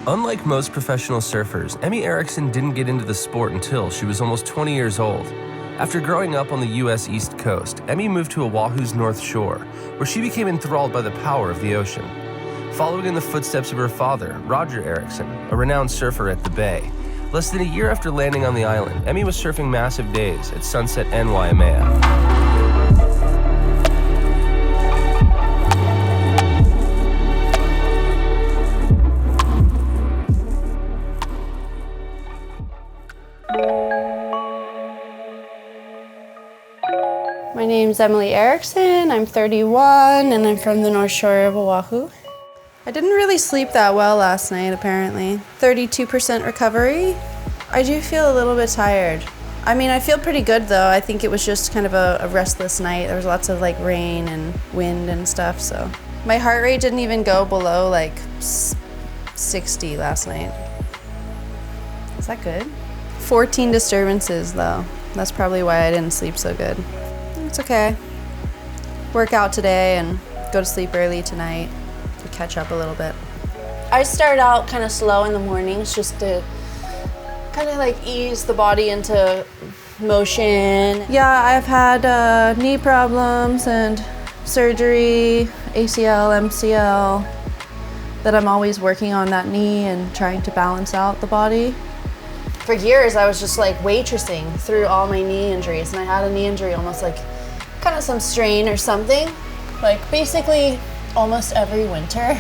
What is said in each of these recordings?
Unlike most professional surfers, Emi Erickson didn't get into the sport until she was almost 20 years old. After growing up on the U.S. East Coast, Emi moved to Oahu's North Shore, where she became enthralled by the power of the ocean. Following in the footsteps of her father, Roger Erickson, a renowned surfer at the Bay, less than a year after landing on the island, Emi was surfing massive days at Sunset and Waimea. My name's Emi Erickson, I'm 31, and I'm from the North Shore of Oahu. I didn't really sleep that well last night, apparently. 32% recovery. I do feel a little bit tired. I mean, I feel pretty good though. I think it was just kind of a restless night. There was lots of like rain and wind and stuff, so. My heart rate didn't even go below like 60 last night. Is that good? 14 disturbances though. That's probably why I didn't sleep so good. It's okay. Work out today and go to sleep early tonight to catch up a little bit. I start out kind of slow in the mornings just to kind of like ease the body into motion. Yeah, I've had knee problems and surgery, ACL, MCL, that I'm always working on that knee and trying to balance out the body. For years, I was just like waitressing through all my knee injuries, and I had a knee injury almost like kind of some strain or something. Like basically almost every winter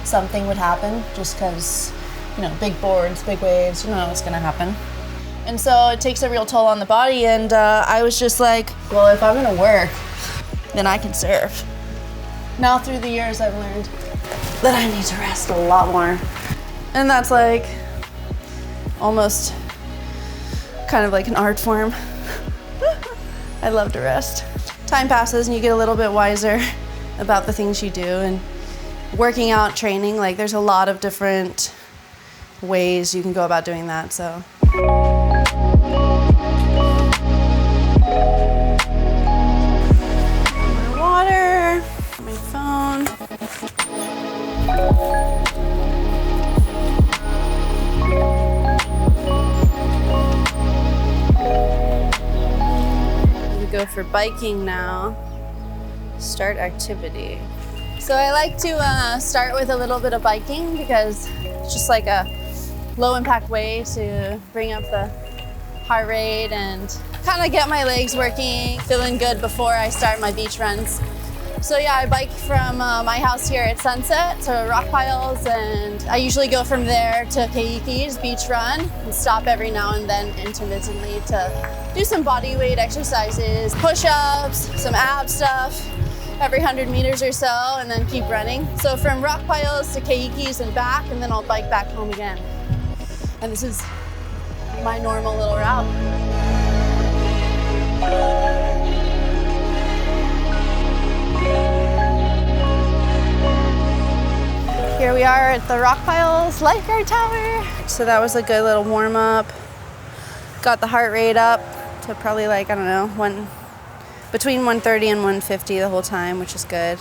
something would happen just because, you know, big boards, big waves, you don't know what's gonna happen. And so it takes a real toll on the body, and I was just like, well, if I'm gonna work, then I can surf. Now through the years I've learned that I need to rest a lot more. And that's like almost kind of like an art form. I love to rest. Time passes and you get a little bit wiser about the things you do, and working out, training, like there's a lot of different ways you can go about doing that, so. My water, my phone. Go for biking now. Start activity. So I like to start with a little bit of biking because it's just like a low impact way to bring up the heart rate and kind of get my legs working, feeling good before I start my beach runs. So yeah, I bike from my house here at Sunset to Rock Piles, and I usually go from there to Keiki's beach run and stop every now and then intermittently to do some body weight exercises, push-ups, some ab stuff every 100 meters or so, and then keep running. So from Rock Piles to Keiki's and back, and then I'll bike back home again. And this is my normal little route. Here we are at the Rock Piles Lifeguard Tower. So that was a good little warm up. Got the heart rate up to probably like, I don't know, between 130 and 150 the whole time, which is good.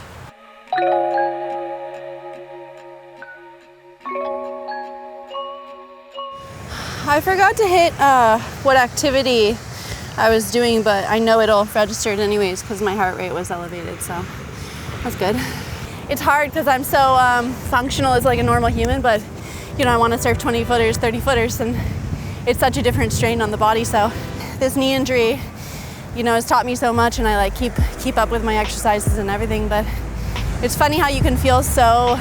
I forgot to hit what activity I was doing, but I know it'll register anyways because my heart rate was elevated, so that's good. It's hard because I'm so functional as like a normal human, but you know, I want to surf 20 footers, 30 footers, and it's such a different strain on the body. So this knee injury, you know, has taught me so much, and I like keep up with my exercises and everything. But it's funny how you can feel so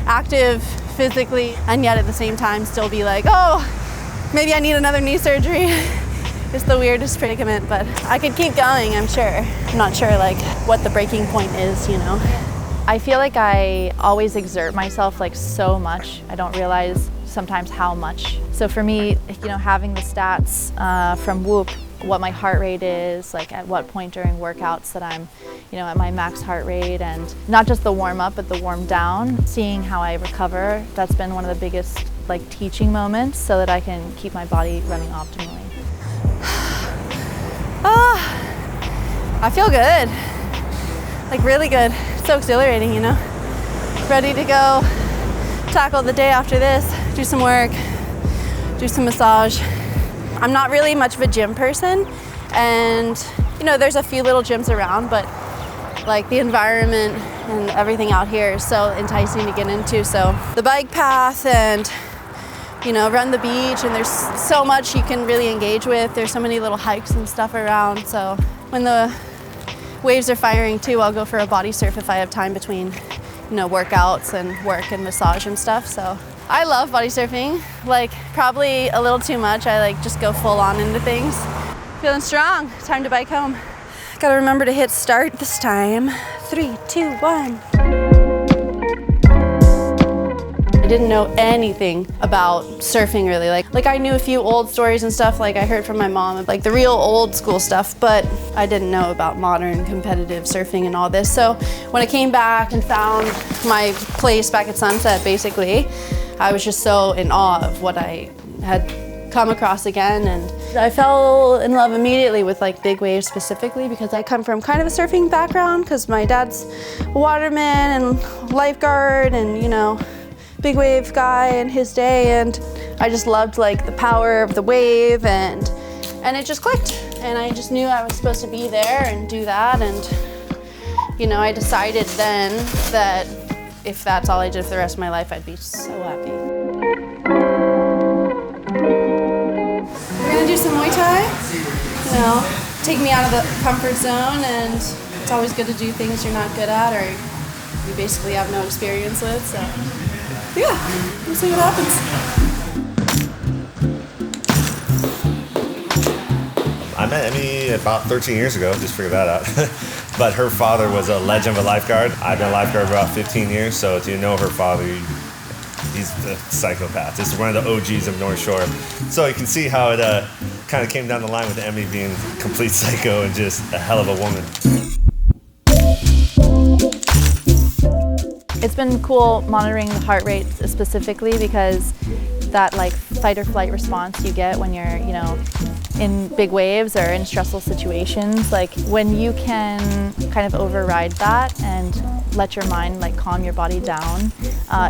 active physically and yet at the same time still be like, oh, maybe I need another knee surgery. It's the weirdest predicament, but I could keep going, I'm sure. I'm not sure like what the breaking point is, you know. I feel like I always exert myself like so much. I don't realize sometimes how much. So for me, you know, having the stats from Whoop, what my heart rate is, like at what point during workouts that I'm, you know, at my max heart rate, and not just the warm up, but the warm down, seeing how I recover, that's been one of the biggest like teaching moments so that I can keep my body running optimally. I feel good, like really good. So exhilarating, you know. Ready to go tackle the day after this. do some work, do some massage. I'm not really much of a gym person, and there's a few little gyms around, but like the environment and everything out here is so enticing to get into. So the bike path and run the beach, and there's so much you can really engage with. There's so many little hikes and stuff around. So when the waves are firing too, I'll go for a body surf if I have time between workouts and work and massage and stuff. So I love body surfing, like probably a little too much. I just go full on into things. Feeling strong, time to bike home. Gotta remember to hit start this time. 3, 2, 1. I didn't know anything about surfing really. Like I knew a few old stories and stuff, like I heard from my mom, like the real old school stuff, but I didn't know about modern competitive surfing and all this. So when I came back and found my place back at Sunset, basically, I was just so in awe of what I had come across again, and I fell in love immediately with like big waves specifically, because I come from kind of a surfing background, because my dad's a waterman and lifeguard and big wave guy in his day, and I just loved like the power of the wave, and it just clicked, and I just knew I was supposed to be there and do that, and I decided then that if that's all I did for the rest of my life, I'd be so happy. We're gonna do some Muay Thai, take me out of the comfort zone, and it's always good to do things you're not good at or you basically have no experience with, so yeah, we'll see what happens. I met Emi about 13 years ago, just figured that out. But her father was a legend of a lifeguard. I've been a lifeguard for about 15 years, so to know her father, he's a psychopath. This is one of the OGs of North Shore. So you can see how it kind of came down the line with Emi being a complete psycho and just a hell of a woman. It's been cool monitoring the heart rate specifically, because that fight or flight response you get when you're, in big waves or in stressful situations, when you can kind of override that and let your mind calm your body down,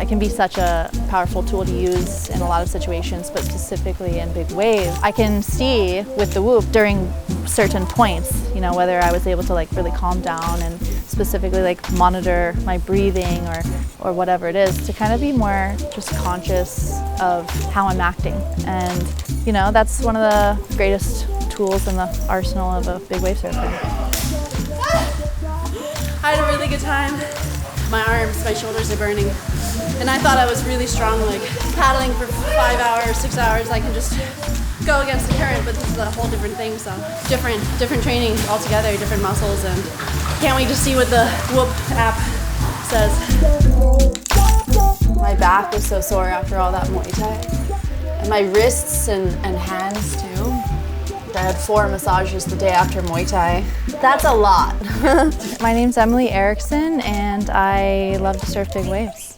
it can be such a powerful tool to use in a lot of situations, but specifically in big waves. I can see with the Whoop during certain points, whether I was able to really calm down and specifically monitor my breathing or whatever it is, to kind of be more just conscious of how I'm acting. And that's one of the greatest tools in the arsenal of a big wave surfer. I had a really good time. My arms, my shoulders are burning. And I thought I was really strong, paddling for 5 hours, 6 hours, I can just go against the current, but this is a whole different thing, so different training altogether, different muscles, and can't wait to see what the Whoop app says. My back was so sore after all that Muay Thai, and my wrists and hands too. I had 4 massages the day after Muay Thai. That's a lot. My name's Emi Erickson, and I love to surf big waves.